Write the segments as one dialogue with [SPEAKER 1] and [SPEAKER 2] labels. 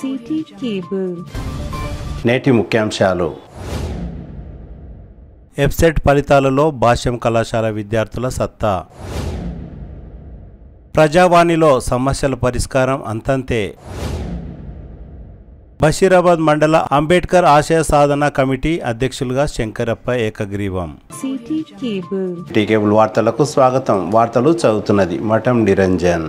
[SPEAKER 1] City cable.
[SPEAKER 2] నేటి ముఖ్యాంశాలు. ఎఫ్సెట్ ఫలితాలలో భాష్యం కళాశాల విద్యార్థుల సత్తా. ప్రజావాణిలో సమస్యల పరిష్కారం అంతంతే. బషీరాబాద్ మండల అంబేద్కర్ ఆశయ సాధన కమిటీ అధ్యక్షులుగా శంకరప్ప ఏకగ్రీవం.
[SPEAKER 1] సిటీ
[SPEAKER 2] కేబుల్ వార్తలకు స్వాగతం. వార్తలు చదువుతున్నది మఠం నిరంజన్.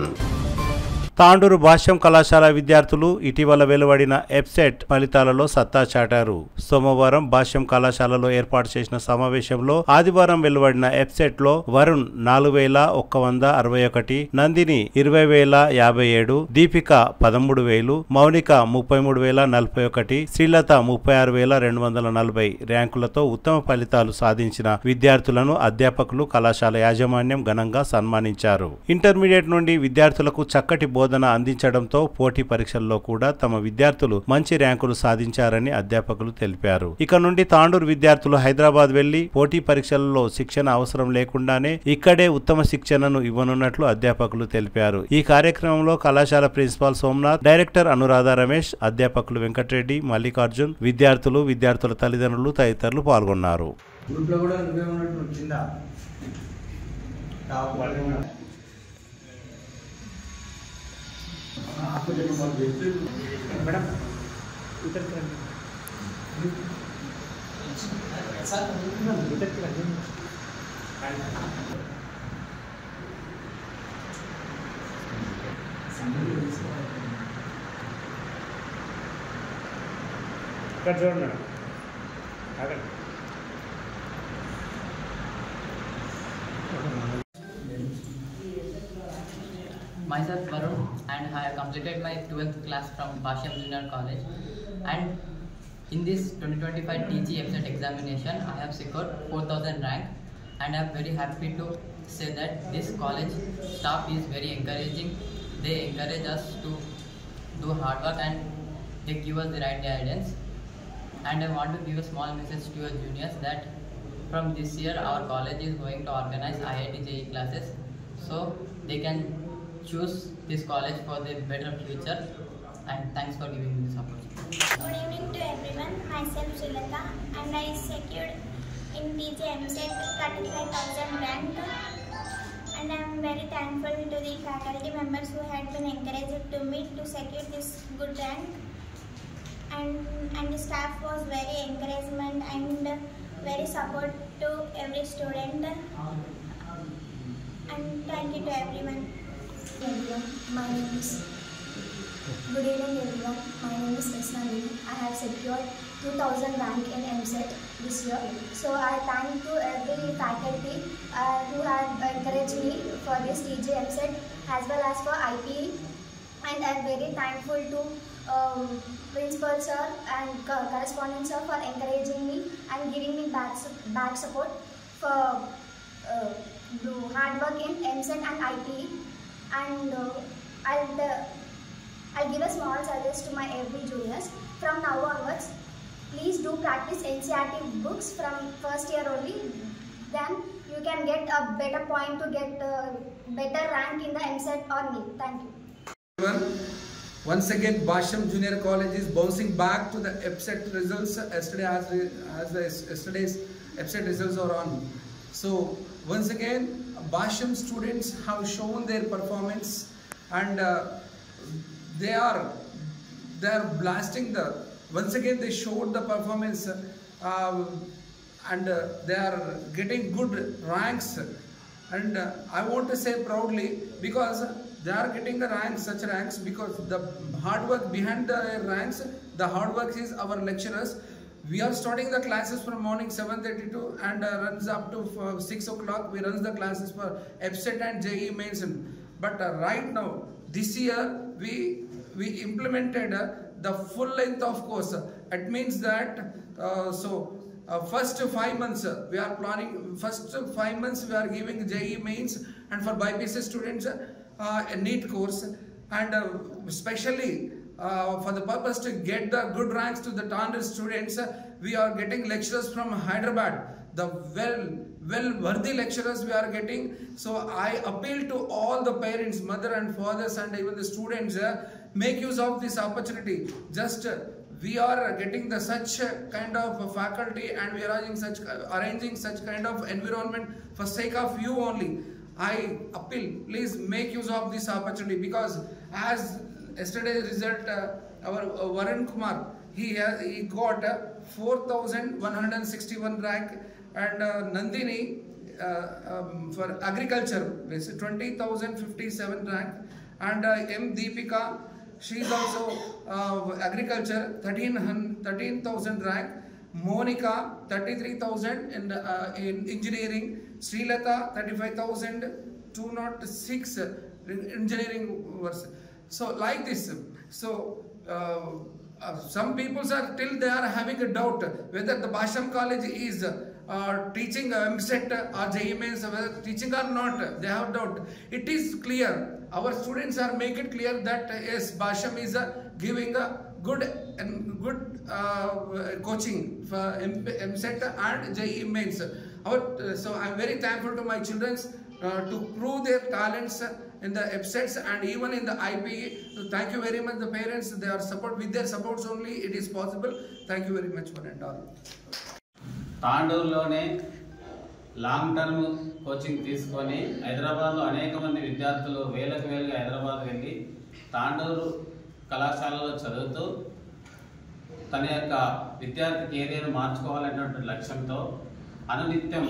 [SPEAKER 2] తాండూరు భాష్యం కళాశాల విద్యార్థులు ఇటీవల వెలువడిన ఎఫ్సెట్ ఫలితాలలో సత్తా చాటారు. సోమవారం భాష్యం కళాశాలలో ఏర్పాటు చేసిన సమావేశంలో ఆదివారం వెలువడిన ఎఫ్సెట్ లో వరుణ్ 4161, నందిని 20,057, దీపిక 13,000, మౌనిక 33,041, శ్రీలత 36,240 ర్యాంకులతో ఉత్తమ ఫలితాలు సాధించిన విద్యార్థులను అధ్యాపకులు, కళాశాల యాజమాన్యం ఘనంగా సన్మానించారు. ఇంటర్మీడియట్ నుండి విద్యార్థులకు చక్కటి బోధన అందించడంతో పోటీ పరీక్షల్లో కూడా తమ విద్యార్థులు మంచి ర్యాంకులు సాధించారని అధ్యాపకులు తెలిపారు. ఇక నుండి తాండూరు విద్యార్థులు హైదరాబాద్ వెళ్లి పోటీ పరీక్షలలో శిక్షణ అవసరం లేకుండానే ఇక్కడే ఉత్తమ శిక్షణను ఇవ్వనున్నట్లు అధ్యాపకులు తెలిపారు. ఈ కార్యక్రమంలో కళాశాల ప్రిన్సిపాల్ సోమనాథ్, డైరెక్టర్ అనురాధ రమేష్, అధ్యాపకులు వెంకటరెడ్డి, మల్లికార్జున్, విద్యార్థుల తల్లిదండ్రులు తదితరులు పాల్గొన్నారు.
[SPEAKER 3] मैडम इधर के सर इधर के कर जोड़ मैडम आगे
[SPEAKER 4] Myself Varun, and I have completed my 12th class from Bhashyam Junior College, and in this 2025 TG EFSET examination I have secured 4000 rank, and I am very happy to say that this college staff is very encouraging. They encourage us to do hard work and they give us the right guidance, and I want to give a small message to your juniors that from this year our college is going to organize IIT JEE classes, so they can choose this college for their better future, and thanks for giving me this opportunity.
[SPEAKER 5] Good evening to everyone. Myself Srilata, and I secured in TG EFSET 35,000 rank, and I am very thankful to the faculty members who had been encouraged to me to secure this good rank, and the staff was very encouragement and very support to every student, and thank you to everyone.
[SPEAKER 6] My name is Good evening everyone. My name is Krishna Devi. I have secured 2000 rank in EFSET this year. So I thank to every faculty who have encouraged me for this TG EFSET as well as for IPE, and I am very thankful to principal sir and correspondent sir for encouraging me and giving me back support for do hard work in EFSET and IPE. And I'll give a small suggestion to my every juniors. From now onwards, please do practice NCERT books from first year only. Then you can get a better point to get a better rank in the EFSET or NEET. Thank you.
[SPEAKER 7] Once again, Bhashyam Junior College is bouncing back to the EFSET results. Yesterday's EFSET results are on. So once again, Bhashyam students have shown their performance, and they are blasting the. Once again, they showed the performance, and they are getting good ranks. And I want to say proudly, because they are getting the ranks, such ranks, because the hard work behind the ranks, the hard work is our lecturers. We are starting the classes from morning 7:32 and runs up to 6 o'clock. We run the classes for EFSET and JEE mains. But right now, this year, we implemented the full length of course. It means that first 5 months we are planning. First 5 months we are giving JEE mains, and for BPC students a NEET course, and especially for the purpose to get the good ranks to the Tandar students, we are getting lecturers from Hyderabad, the worthy lecturers we are getting. So I appeal to all the parents, mother and fathers, and even the students, make use of this opportunity. Just we are getting the such kind of faculty, and we are arranging such kind of environment for sake of you only. I appeal, please make use of this opportunity, because as yesterday's result, our Varun Kumar, he got 4,161 rank, and Nandini for agriculture 20,057 rank, and M Deepika, she is also agriculture 13,000 rank. Monica 33,000 in engineering. Srilata 35,206 engineering verse. So like this. So some people are till they are having a doubt whether the Basham College is teaching MSET or JEE Mains, whether teaching or not. They have doubt. It is clear. Our students are make it clear that yes, Basham is giving a good coaching for MSET and JEE Mains. So I am very thankful to my children to prove their talents in the EBSETs and even in the IPE. So thank you very much, the parents. They are support, with their supports only it is possible. Thank you very much one and all.
[SPEAKER 1] తాండూరులోనే long term coaching తీసుకొని హైదరాబాద్లో అనేక మంది విద్యార్థులు వేలకు వేలుగా హైదరాబాద్ వెళ్ళి తాండూరు కళాశాలలో చదువుతూ తన యొక్క విద్యార్థి కెరీర్ మార్చుకోవాలనేటువంటి లక్ష్యంతో అనునిత్యం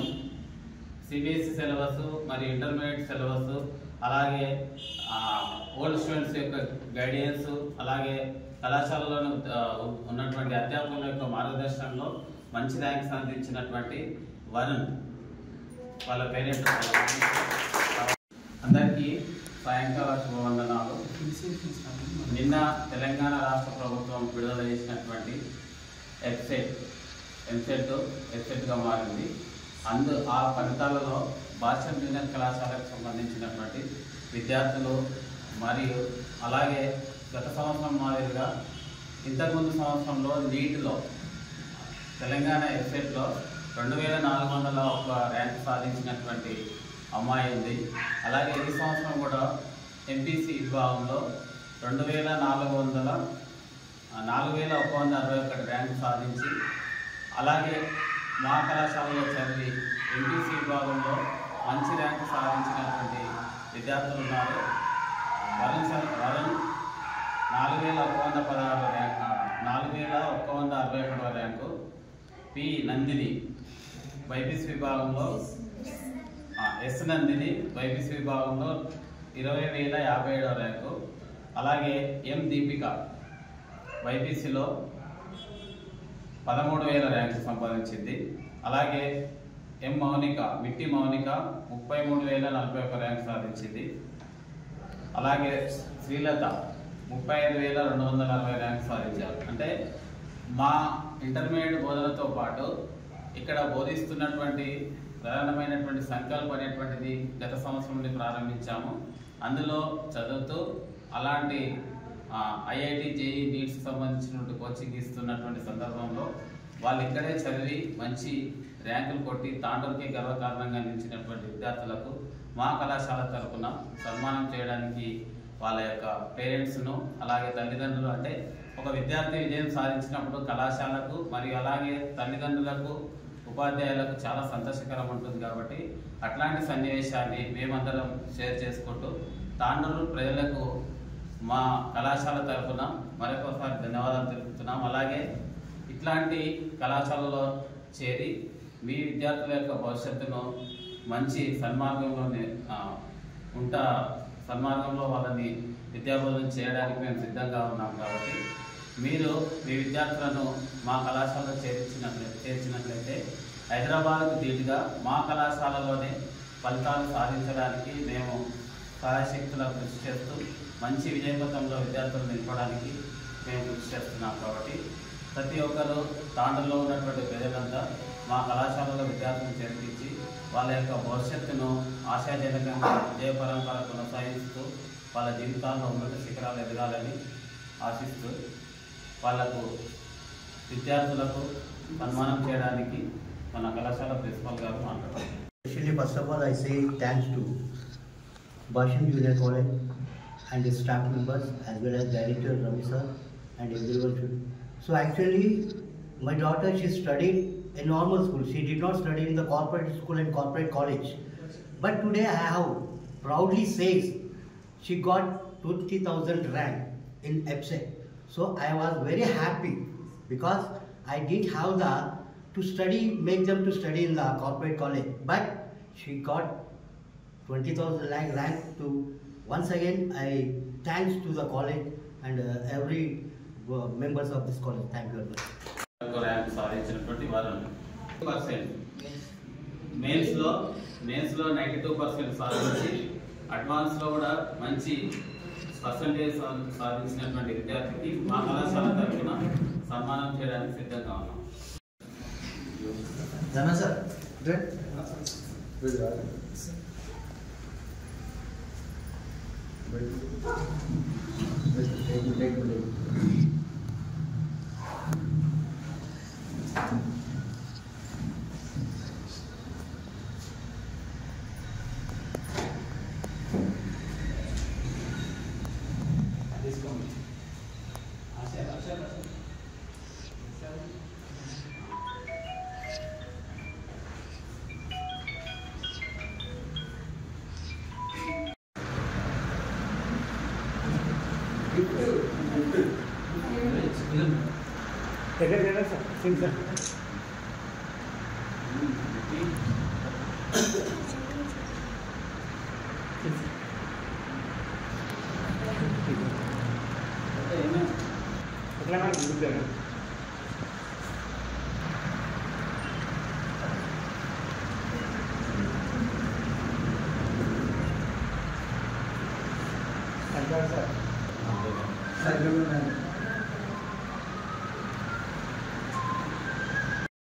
[SPEAKER 1] సిబిఎస్ఈ సిలబస్ మరియు ఇంటర్మీడియట్ సిలబస్, అలాగే ఓల్డ్ స్టూడెంట్స్ యొక్క గైడెన్స్, అలాగే కళాశాలలో ఉన్నటువంటి అధ్యాపకుల యొక్క మార్గదర్శనంలో మంచి ర్యాంక్ సాధించినటువంటి వరుణ్ వాళ్ళ పేరెంట్ అందరికీ సాయంకాల శుభవందనాలు. నిన్న తెలంగాణ రాష్ట్ర ప్రభుత్వం విడుదల చేసినటువంటి ఎబ్సెట్గా మారింది. ఆ ఫలితాలలో భాష్యం జూనియర్ కళాశాలకు సంబంధించినటువంటి విద్యార్థులు మరియు అలాగే గత సంవత్సరం మాదిరిగా ఇంతకుముందు సంవత్సరంలో నీటిలో తెలంగాణ ఎబ్సెట్లో 2,401 ర్యాంక్ సాధించినటువంటి అమ్మాయి ఉంది. అలాగే ఈ సంవత్సరం కూడా ఎంపీసీ విభాగంలో 4,161 ర్యాంక్ సాధించి, అలాగే మా కళాశాలలో చదివి ఎంపీసీ విభాగంలో మంచి ర్యాంకు సాధించినటువంటి విద్యార్థులు ఉన్నారు. Varun 4,116 rank, 4,161 rank. P Nandini BiPC విభాగంలో, ఎస్ నందిని బైపీసీ విభాగంలో 20,057 ర్యాంకు. అలాగే ఎం దీపిక బైపీసీలో 13,000 ర్యాంకు సంపాదించింది. అలాగే ఎం మౌనిక, మిట్టి మౌనిక 33,041 ర్యాంకు సాధించింది. అలాగే శ్రీలత 35,240 ర్యాంకు సాధించారు. అంటే మా ఇంటర్మీడియట్ బోధనతో పాటు ఇక్కడ బోధిస్తున్నటువంటి ప్రధానమైనటువంటి సంకల్పం అనేటువంటిది గత సంవత్సరం నుండి ప్రారంభించాము. అందులో చదువుతూ అలాంటి ఐఐటి జేఈ నీట్స్కి సంబంధించినటువంటి కోచింగ్ ఇస్తున్నటువంటి సందర్భంలో వాళ్ళు ఇక్కడే చదివి మంచి ర్యాంకులు కొట్టి తాండూరుకి గర్వకారణంగా నిలిచినటువంటి విద్యార్థులకు మా కళాశాల తరఫున సన్మానం చేయడానికి వాళ్ళ యొక్క పేరెంట్స్ను, అలాగే తల్లిదండ్రులు, అంటే ఒక విద్యార్థి విజయం సాధించినప్పుడు కళాశాలకు మరియు అలాగే తల్లిదండ్రులకు, ఉపాధ్యాయులకు చాలా సంతోషకరం ఉంటుంది. కాబట్టి అట్లాంటి సన్నివేశాన్ని మేమందరం షేర్ చేసుకుంటూ తాండూరు ప్రజలకు మా కళాశాల తరఫున మరొకసారి ధన్యవాదాలు తెలుపుతున్నాం. అలాగే ఇట్లాంటి కళాశాలలో చేరి మీ విద్యార్థుల యొక్క భవిష్యత్తును మంచి సన్మార్గంలో వాళ్ళని విద్యాబోధన చేయడానికి మేము సిద్ధంగా ఉన్నాం. కాబట్టి మీరు మీ విద్యార్థులను మా కళాశాలలో చేర్చినట్లయితే హైదరాబాద్కు ధీటుగా మా కళాశాలలోనే ఫలితాలు సాధించడానికి మేము సహాయశక్తులా కృషి చేస్తూ మంచి విజయపథంలో విద్యార్థులు నిలపడానికి మేము కృషి చేస్తున్నాం. కాబట్టి ప్రతి ఒక్కరూ తాండూరులో ఉన్నటువంటి ప్రజలంతా మా కళాశాలలో విద్యార్థులను చేర్పించి వాళ్ళ యొక్క భవిష్యత్తును ఆశాజనకంగా విజయపరంపర కొనసాగిస్తూ వాళ్ళ జీవితాల్లో ఉన్నత శిఖరాలు ఎదగాలని ఆశిస్తూ వాళ్లకు విద్యార్థులకు సన్మానం చేయడానికి మన కళాశాల ప్రిన్సిపల్ గారు మాట్లాడారు.
[SPEAKER 8] Especially, first of all, I say thanks to Basham Junior College and its staff members as well as Director Ravi sir and everyone should. So actually, my daughter, she studied in normal school. She did not study in the corporate school and corporate college. But today I have proudly says she got 20,000 rank in EBSET. So I was very happy because I didn't have to study, make them to study in the corporate college. But she got 20,000 rank to. Once again, I thanks to the college and every members of this college. Thank you very much.
[SPEAKER 1] Rank సాధించినటువంటి వారు 100% మెయిన్స్లో 92% సాధించి అడ్వాన్స్లో కూడా మంచి percentage సాధించినటువంటి విద్యార్థికి మా కళాశాల తరఫున సన్మానం చేయడానికి సిద్ధంగా ఉన్నాం.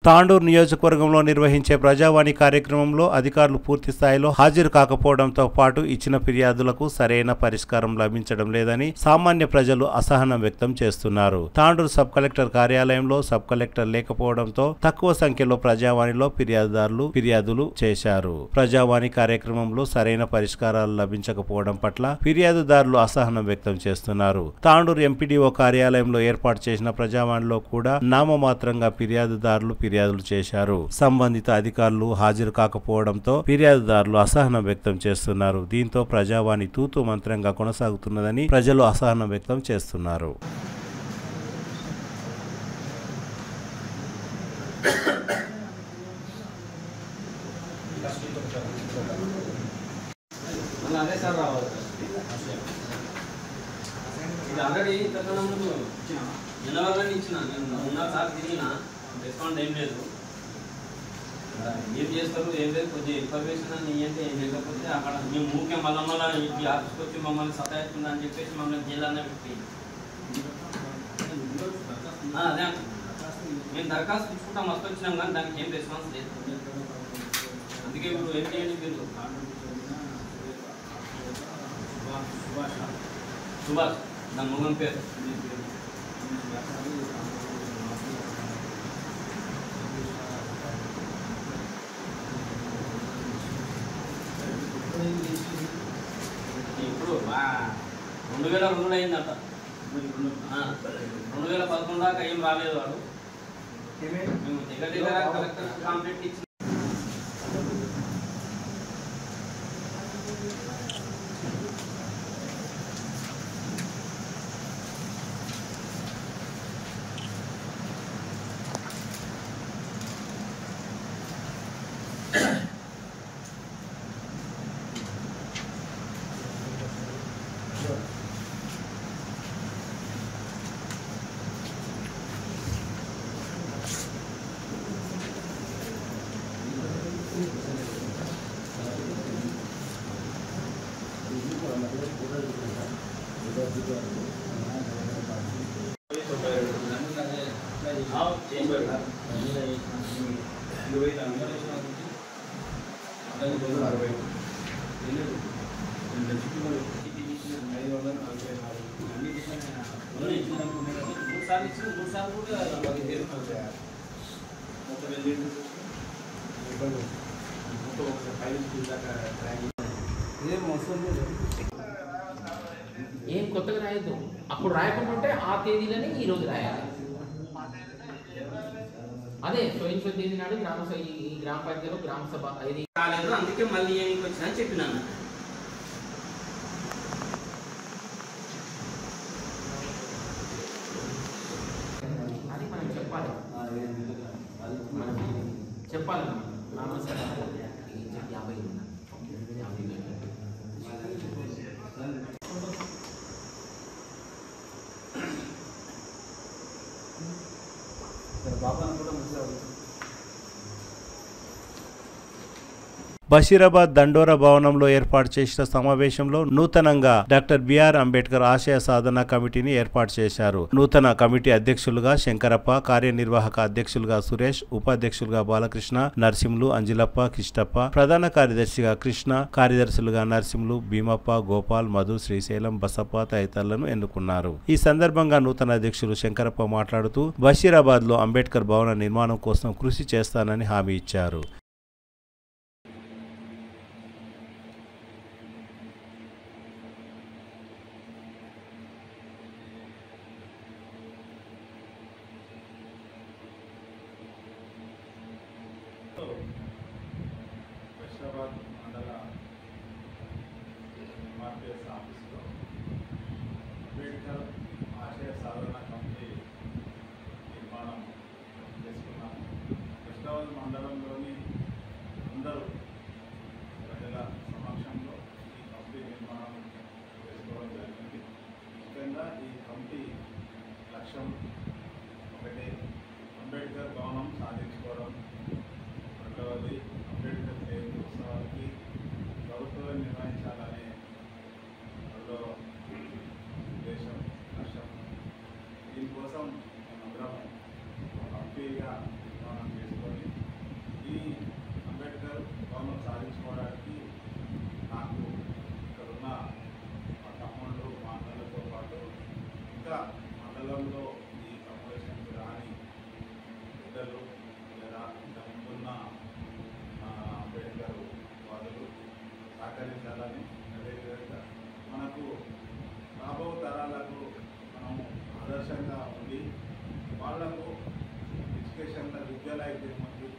[SPEAKER 2] తాండూరు నియోజకవర్గంలో నిర్వహించే ప్రజావాణి కార్యక్రమంలో అధికారులు పూర్తి స్థాయిలో హాజరు కాకపోవడంతో పాటు ఇచ్చిన ఫిర్యాదులకు సరైన పరిష్కారం లభించడం లేదని సామాన్య ప్రజలు అసహనం వ్యక్తం చేస్తున్నారు. తాండూరు సబ్ కలెక్టర్ కార్యాలయంలో సబ్ కలెక్టర్ లేకపోవడంతో తక్కువ సంఖ్యలో ప్రజావాణిలో ఫిర్యాదులు చేశారు. ప్రజావాణి కార్యక్రమంలో సరైన పరిష్కారాలు లభించకపోవడం పట్ల ఫిర్యాదుదారులు అసహనం వ్యక్తం చేస్తున్నారు. తాండూరు ఎంపీడీఓ కార్యాలయంలో ఏర్పాటు చేసిన ప్రజావాణిలో కూడా నామమాత్రంగా ఫిర్యాదుదారులు చేశారు. సంబంధిత అధికారులు హాజరు కాకపోవడంతో ఫిర్యాదుదారులు అసహనం వ్యక్తం చేస్తున్నారు. దీంతో ప్రజావాణి తూతూ మంత్రంగా కొనసాగుతున్నదని ప్రజలు అసహనం వ్యక్తం చేస్తున్నారు.
[SPEAKER 9] రెస్పాండ్ ఏం లేదు, ఏం చేస్తారు ఏం లేదు, కొంచెం ఇన్ఫర్మేషన్ అని అంటే ఏం లేకపోతే అక్కడ మేము ఊరికే మళ్ళీ ఈ ఆఫీస్కి వచ్చి మమ్మల్ని సతాయిస్తుంది అని చెప్పేసి మమ్మల్ని జైలనే పెట్టి అదే మేము దరఖాస్తు తీసుకుంటాం వస్తూ వచ్చినాం కానీ దానికి ఏం రెస్పాన్స్ లేదు. అందుకే ఇప్పుడు ఏం చేయండి మీరు సుభాష్ దాని మొగం పేరు ఇప్పుడు 2002 అయిందట, 2011 దాకా ఏం రాలేదు వాడు. మేము దగ్గర కలెక్టర్ కాంప్లైంట్ ఇచ్చి
[SPEAKER 10] మొత్తం ఒకసారి ఫైల్ స్కూల్ దాకా
[SPEAKER 11] ఏం కొత్తగా రాయొద్దు. అప్పుడు రాయకుంటుంటే ఆ తేదీలని ఈరోజు రాయాలి. అదే స్వయంత్ర తేదీ నాడు ఈ గ్రామ పంచాయతీలో గ్రామ సభ ఇది
[SPEAKER 9] కాలేదు, అందుకే మళ్ళీ ఏమికి వచ్చినా అని చెప్పినాను.
[SPEAKER 11] అది మనం చెప్పాలి, చెప్పాలి.
[SPEAKER 2] బషీరాబాద్ దండోరా భవనంలో ఏర్పాటు చేసిన సమావేశంలో నూతనంగా డాక్టర్ బిఆర్ అంబేద్కర్ ఆశయ సాధన కమిటీని ఏర్పాటు చేశారు. నూతన కమిటీ అధ్యక్షులుగా శంకరప్ప, కార్యనిర్వాహక అధ్యక్షులుగా సురేష్, ఉపాధ్యక్షులుగా బాలకృష్ణ, నర్సింహులు, అంజిలప్ప, కిష్టప్ప, ప్రధాన కార్యదర్శిగా కృష్ణ, కార్యదర్శులుగా నర్సింహులు, భీమప్ప, గోపాల్, మధు, శ్రీశైలం, బసప్ప తదితరులను ఎన్నుకున్నారు. ఈ సందర్భంగా నూతన అధ్యక్షులు శంకరప్ప మాట్లాడుతూ బషీరాబాద్ లో అంబేద్కర్ భవన నిర్మాణం కోసం కృషి చేస్తానని హామీ ఇచ్చారు.
[SPEAKER 12] బషీరాబాద్ మండల మార్పిఎస్ ఆఫీసులో అంబేద్కర్ ఆశయ సాధన కమిటీ నిర్మాణం చేసుకున్నాము. బషీరాబాద్ మండలంలోని అందరూ ప్రజల సమక్షంలో ఈ కమిటీ నిర్మాణం చేసుకోవడం జరిగింది. ముఖ్యంగా ఈ కమిటీ లక్ష్యం ఒకటి, అంబేద్కర్ భవనం సాధించుకోవడం. రెండవది, అంబేద్కర్ జయంతి ఉత్సవాలకి ప్రభుత్వం నిర్వహించాలనే అందులో ఉద్దేశం, లక్ష్యం. దీనికోసం మేమందరం కమిటీగా నిర్మాణం చేసుకొని ఈ అంబేద్కర్ భవనం సాధించుకోవడానికి నాకు ఇక్కడున్న మా తమ్ముళ్ళు, మా అన్నలతో పాటు ఇంకా మండలంలో ఈ సమావేశానికి రాని పెద్దలు లేదా ఇంత ముందున్న అంబేద్కర్ వాదులు సహకరించాలని, అదేవిధంగా మనకు రాబో తరాలకు మనము ఆదర్శంగా ఉండి వాళ్లకు ఎడ్యుకేషన్లో విద్యలో అయితే ఉంది,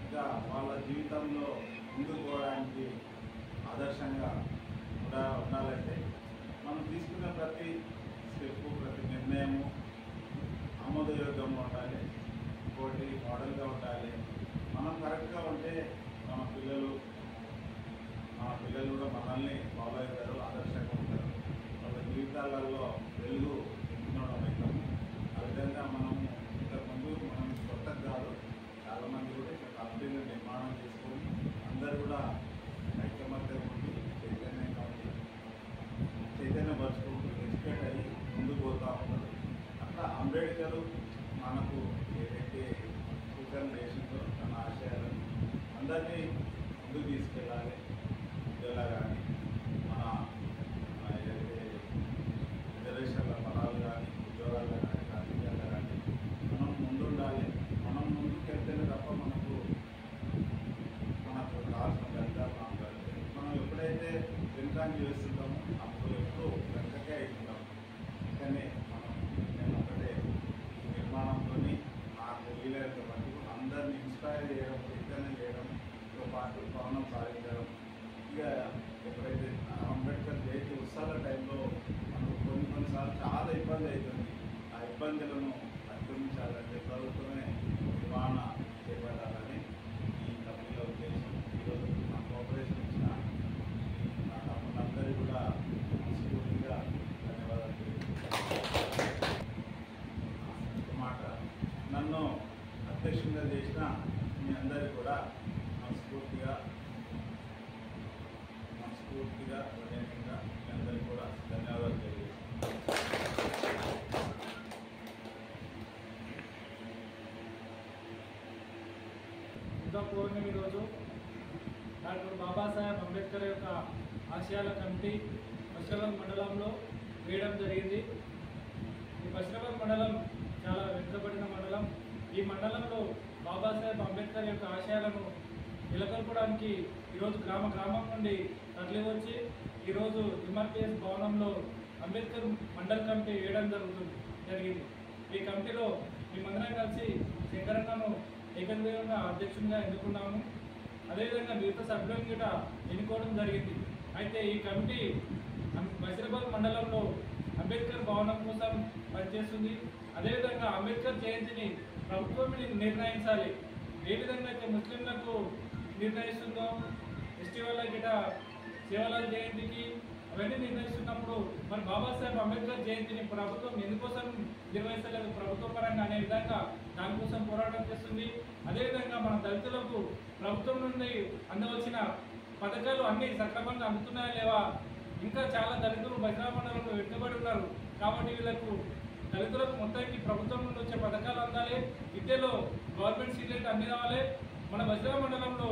[SPEAKER 12] ఇంకా వాళ్ళ జీవితంలో ముందుకు పోవడానికి ఆదర్శంగా ఉండాలంటే మనం తీసుకున్న ప్రతి స్టెప్పు, ప్రతి నిర్ణయము ఆమోదయోగ్యంగా ఉండాలి, ఇంకోటి మోడల్గా ఉండాలి. మనం కరెక్ట్గా ఉంటే మన పిల్లలు కూడా మనల్ని ఫాలో అవుతారు, ఆదర్శంగా ఉంటారు, వాళ్ళ జీవితాలలో వెలుగు నింపుకోవడం అవుతాము. ఆ విధంగా మనము ఇంతకుముందు మనం కొత్తగా కాదు, చాలామంది కూడా ఇక్కడ కంపెనీలు నిర్మాణం చేసుకొని అందరూ కూడా ఐకమత్యం ఉండి చైతన్యపరుచుకుంటూ ఎడ్యుకేట్ అయ్యి ముందుకు పోతూ ఉంటారు. అట్లా అంబేద్కర్ మనకు ఏదైతే సూచనలు చేసిందో తన ఆశయాలను అందరినీ ముందుకు తీసుకెళ్ళాలి. విద్యలో కానీ మన ఏదైతే రిజర్వేషన్ల ఫలాలు కానీ, ఉద్యోగాల్లో కానీ, రాజకీయాల్లో కానీ మనం ముందుండాలి. మనం ముందుకు వెళ్తేనే తప్ప మనకు కావాల్సిన ఫలితాలు రావాలి. మనం ఎప్పుడైతే వెనుకాన్ని చేస్తుంటామో అప్పుడు ఎప్పుడు వెనకకే అవుతుంటాం. అందుకనే నేను ఒకటే ఈ నిర్మాణంతో నాకు వీలైనంత మటుకు అందరినీ ఇన్స్పైర్ చేయడం, చైతన్యం చేయడంతో పాటు భవనం సాధించడం. ఇక ఎప్పుడైతే అంబేద్కర్ జయంతి ఉత్సవాల టైంలో మనకు కొన్నిసార్లు చాలా ఇబ్బంది అవుతుంది. ఆ ఇబ్బందులను అధిగమించాలంటే ప్రభుత్వమే నిర్వహణ చేపట్టాలని ఈ కంపెనీల ఉద్దేశం. ఈరోజు నా కోఆపరేషన్ ఇచ్చిన నా తమ్ములందరికీ కూడా మనస్ఫూర్తిగా ధన్యవాదాలు మాట. నన్ను అధ్యక్షునిగా చేసిన మీ అందరికీ కూడా మనస్ఫూర్తిగా హృదయంగా మీ అందరికీ కూడా ధన్యవాదాలు తెలియజేస్తున్నాను.
[SPEAKER 13] పూర్వం ఈరోజు డాక్టర్ బాబాసాహెబ్ అంబేద్కర్ యొక్క ఆశయాల కమిటీ బషీరాబాద్ మండలంలో వేయడం జరిగింది. ఈ బషీరాబాద్ మండలం చాలా వెనుకబడిన మండలం. ఈ మండలంలో బాబాసాహెబ్ అంబేద్కర్ యొక్క ఆశయాలను నెలకొల్పడానికి ఈరోజు గ్రామం నుండి తరలి వచ్చి ఈరోజు ఎంఆర్పిఎస్ భవనంలో అంబేద్కర్ మండల్ కమిటీ వేయడం జరిగింది. ఈ కమిటీలో మేమందరం కలిసి శంకరన్నను ఏకగ్రీవంగా అధ్యక్షునిగా ఎన్నుకున్నాము. అదేవిధంగా మిగతా సభ్యులను కూడా ఎన్నుకోవడం జరిగింది. అయితే ఈ కమిటీ బషీరాబాద్ మండలంలో అంబేద్కర్ భవనం కోసం పనిచేస్తుంది. అదేవిధంగా అంబేద్కర్ జయంతిని ప్రభుత్వం నిర్ణయించాలి. ఏ విధంగా అయితే ముస్లింలకు నిర్ణయిస్తుందో ఎస్టీ వాళ్ళ గిట సేవలాల జయంతికి అవన్నీ నిర్ణయిస్తున్నప్పుడు మరి బాబాసాహెబ్ అంబేద్కర్ జయంతిని ప్రభుత్వం ఎందుకోసం నిర్వహించలేదు ప్రభుత్వ పరంగా అనే విధంగా దానికోసం పోరాటం చేస్తుంది. అదేవిధంగా మన దళితులకు ప్రభుత్వం నుండి అందవలసిన పథకాలు అన్నీ సక్రమంగా అందుతున్నాయా లేవా, ఇంకా చాలా దళితులు బహిరంగ మండలంలో వెనుకబడి ఉన్నారు. కాబట్టి వీళ్ళకు దళితులకు మొత్తానికి ప్రభుత్వం నుండి వచ్చే పథకాలు అందాలి, విద్యలో గవర్నమెంట్ సీట్లెట్ అన్ని రావాలి. మన బహిరంగ మండలంలో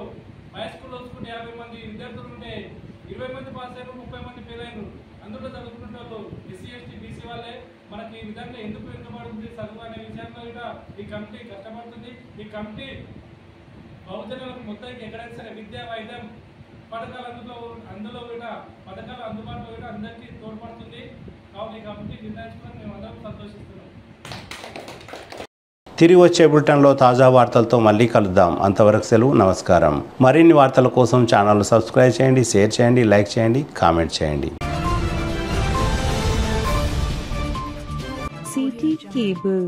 [SPEAKER 13] హై స్కూల్లో చూసుకుంటే 50 మంది విద్యార్థులు ఉంటే 20 మంది పాస్ అయ్యారు, 30 మంది ఫెయిల్ అయ్యారు. అందులో చదువుకున్న వాళ్ళు ఎస్సీ ఎస్టీ బీసీ వాళ్ళే. మనకి ఈ విధంగా ఎందుకు వెనుకబడుతుంది చదువు అనే విషయంలో కూడా ఈ కమిటీ కష్టపడుతుంది. ఈ కమిటీ బహుజనులకు మొత్తానికి ఎక్కడైనా సరే విద్యా వైద్యం పథకాలు అందులో కూడా పథకాలు అందుబాటులో కూడా అందరికీ తోడ్పడుతుంది. కాబట్టి ఈ కమిటీ నిర్ణయించుకుని మేము అందరం సంతోషిస్తున్నాం.
[SPEAKER 2] తిరిగి వచ్చే బులెటిన్లో తాజా వార్తలతో మళ్ళీ కలుద్దాం. అంతవరకు సెలవు, నమస్కారం. మరిన్ని వార్తల కోసం ఛానల్ సబ్స్క్రైబ్ చేయండి, షేర్ చేయండి, లైక్ చేయండి, కామెంట్ చేయండి.
[SPEAKER 10] CT Cable